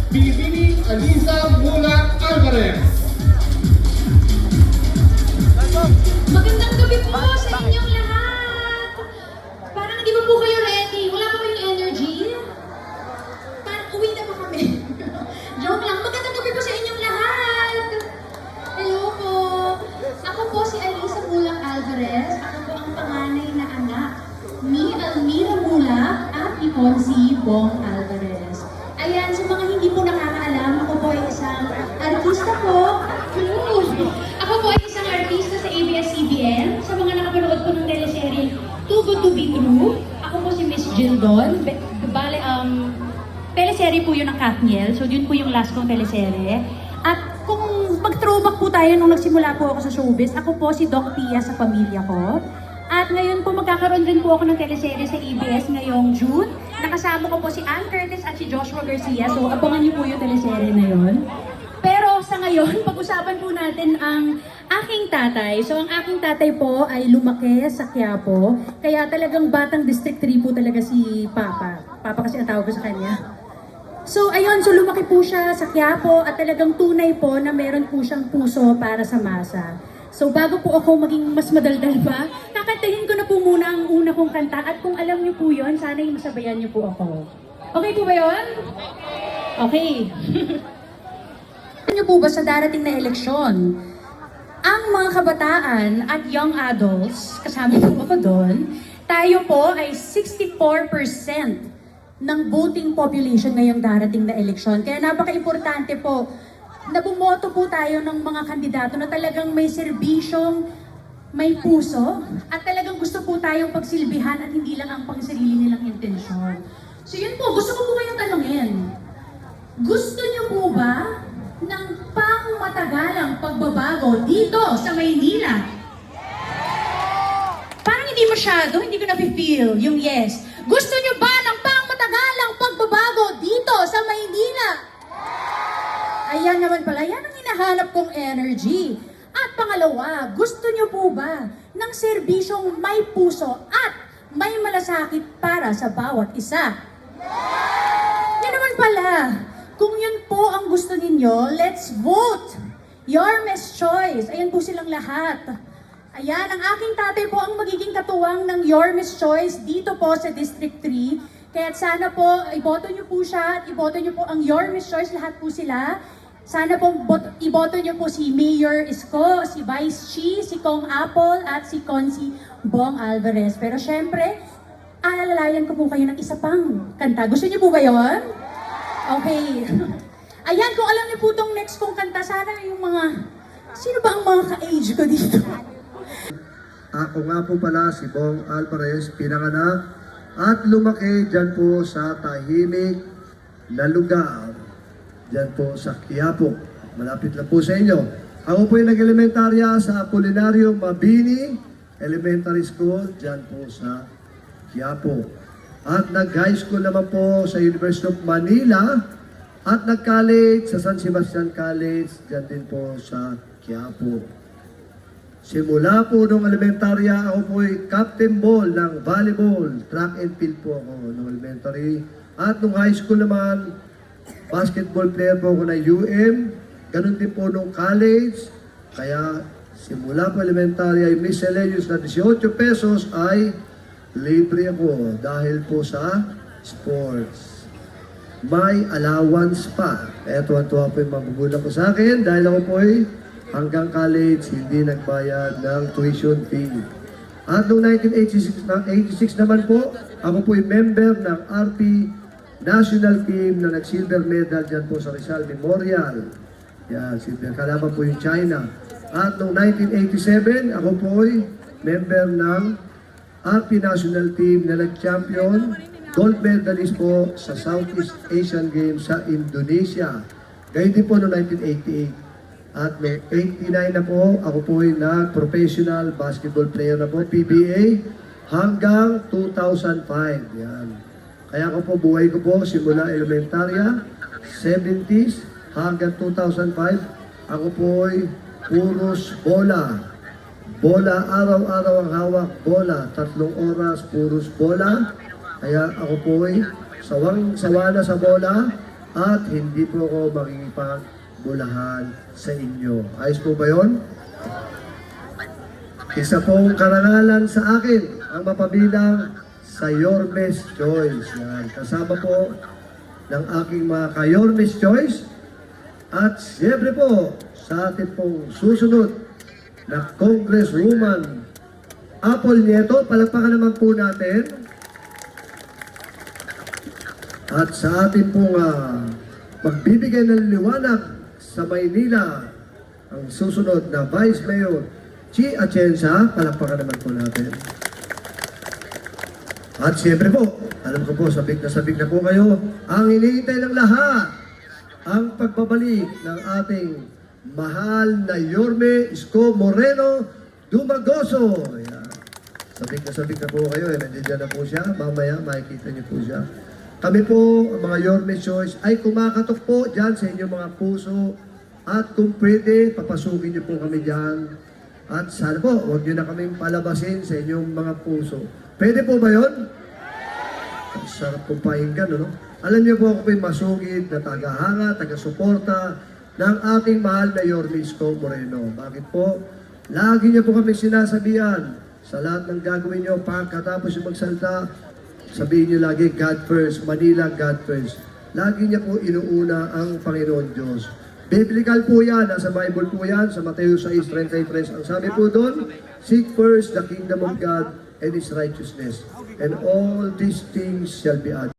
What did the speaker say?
Bibini Aliza Mula Alvarez. Magandang gabi po sa inyong lahat! Parang hindi pa po kayo ready? Wala pa kayong energy? Parang uwi na ba kami? Joke lang. Magandang gabi po sa inyong lahat! Hello po! Ako po si Aliza Mulang Alvarez. Ako po ang panganay na anak ni Almira Mula at ni Ponzi Bong Alvarez. Ayan, sa mga hindi po nakakaalam, ako po ay isang artista po. Ako po ay isang artista sa ABS-CBN. Sa mga nakapanood po ng teleserye Too Good To Be True, ako po si Miss Jill Don. Bale, teleserye po yun ng Katniel. So, yun po yung last kong teleserye. At kung mag-throwback po tayo nung nagsimula po ako sa showbiz, ako po si Doc Pia sa pamilya ko. At ngayon po magkakaroon rin po ako ng teleserye sa ABS ngayong June. Nakasama ko po si Ann Curtis at si Joshua Garcia. So, abangan niyo po yung teleserye na yun. Pero sa ngayon, pag-usapan po natin ang aking tatay. So, ang aking tatay po ay lumaki sa Quiapo. Kaya talagang batang District 3 po talaga si Papa. Papa kasi ang tawag ko sa kanya. So, ayun. So, lumaki po siya sa Quiapo at talagang tunay po na meron po siyang puso para sa masa. So, bago po ako maging mas madaldal pa, kakantahin ko na po muna ang una kong kanta. At kung alam niyo po yun, sana yung masabayan niyo po ako. Okay po ba yun? Okay. Niyo po ba sa darating na eleksyon, ang mga kabataan at young adults, kasama po ako doon, tayo po ay 64% ng voting population ngayong darating na eleksyon. Kaya napaka-importante po na bumoto po tayo ng mga kandidato na talagang may serbisyong, may puso, at talagang gusto po tayong pagsilbihan at hindi lang ang pangsarili nilang intensyon. So yun po, gusto ko po kayong tanungin. Gusto niyo po ba ng pangmatagalang pagbabago dito sa Maynila? Parang hindi masyado, hindi ko na-feel yung yes. Gusto niyo ba ng pangmatagalang pagbabago dito sa Maynila? Ayan naman pala, yan ang hinahanap kong energy. At pangalawa, gusto niyo po ba ng serbisyong may puso at may malasakit para sa bawat isa? Yan naman pala. Kung yun po ang gusto ninyo, let's vote! Your Miss Choice. Ayan po silang lahat. Ayan, ang aking tatay po ang magiging katuwang ng Your Miss Choice dito po sa District 3. Kaya sana po, iboto niyo po siya at iboto niyo po ang Your Miss Choice, lahat po sila. Sana po iboto niyo po si Mayor Isko, si Vice Chi, si Kong Apple at si Consi Bong Alvarez. Pero syempre, alalayan ko po kayo ng isa pang kanta. Gusto niyo po ba yun? Okay. Ayan, kung alam niyo po itong next kong kanta, sana yung mga... Sino ba ang mga ka-age ko dito? Ako nga po pala si Bong Alvarez, pinanganak at lumaki dyan po sa tahimik na lugar. Dyan po sa Quiapo. Malapit lang po sa inyo. Ako po yung nag-elementarya sa Apolinario Mabini Elementary School, dyan po sa Quiapo. At nag-high school naman po sa University of Manila at nag-college sa San Sebastian College, dyan din po sa Quiapo. Simula po nung elementarya, ako po ay captain ball ng volleyball, track and field po ako nung elementary. At nung high school naman, basketball player po ako ng UM, ganun din po nung college. Kaya simula po elementarya ay miscellaneous na 18 pesos ay libre ako dahil po sa sports. May allowance pa. Kaya tuwa-tuwa po yung magugulang ko sa akin dahil ako po ay hanggang college hindi nagbayad ng tuition fee. At noong 1986 naman po, ako po ay member ng RP national team na nag-silver medal dyan po sa Rizal Memorial. Yan, silver. Kalaban po yung China. At noong 1987, ako po ay member ng RP national team na nag-champion, gold medalist po sa Southeast Asian Games sa Indonesia. Gayun din po noong 1988. At noong 89 na po, ako po ay nag-professional basketball player na po, PBA, hanggang 2005. Yan. Kaya ako po, buhay ko po, simula elementarya, 70s, hanggang 2005, ako po ay puros bola. Bola, araw-araw ang hawak, bola. 3 oras, puros bola. Kaya ako po ay sawang-sawa na sa bola. at hindi po ako makikipagbulahan sa inyo. Ayos po ba yun? Isa pong karangalan sa akin ang mapabilang sa Yormes Choice. Yan. Kasama po ng aking mga ka-Yormes Choice. At siyempre po, sa atin pong susunod na Congresswoman Apple Nieto, palagpakan naman po natin. At sa atin pong magbibigay ng liwanag sa Maynila, ang susunod na Vice Mayor Chi Atienza, palagpakan naman po natin. At siyempre po, alam ko po, sabik na po kayo, ang iniintay ng lahat, ang pagbabalik ng ating mahal na Yorme Isko Moreno Dumagoso. Ayan. Sabik na po kayo, nandiyan na po siya, mamaya makikita niyo po siya. Kami po, ang mga Yorme Choice, ay kumakatok po dyan sa inyong mga puso, at kung pwede, papasukin niyo po kami dyan. At sana po, huwag niyo na kaming palabasin sa inyong mga puso. Pwede po ba yun? Ang sarap po pakinggan, no? Alam niyo po ako po'y masugid na tagahanga, taga-suporta ng ating mahal na Yorme Isko Moreno. Bakit po? Lagi niyo po kami sinasabihan sa lahat ng gagawin niyo pagkatapos yung magsalita, sabihin niyo lagi, God first, Manila, God first. Lagi niya po inuuna ang Panginoon Diyos. Biblical po yan, nasa Bible po yan, sa Mateo 6:33. Ang sabi po doon, seek first the kingdom of God and His righteousness, and all these things shall be added.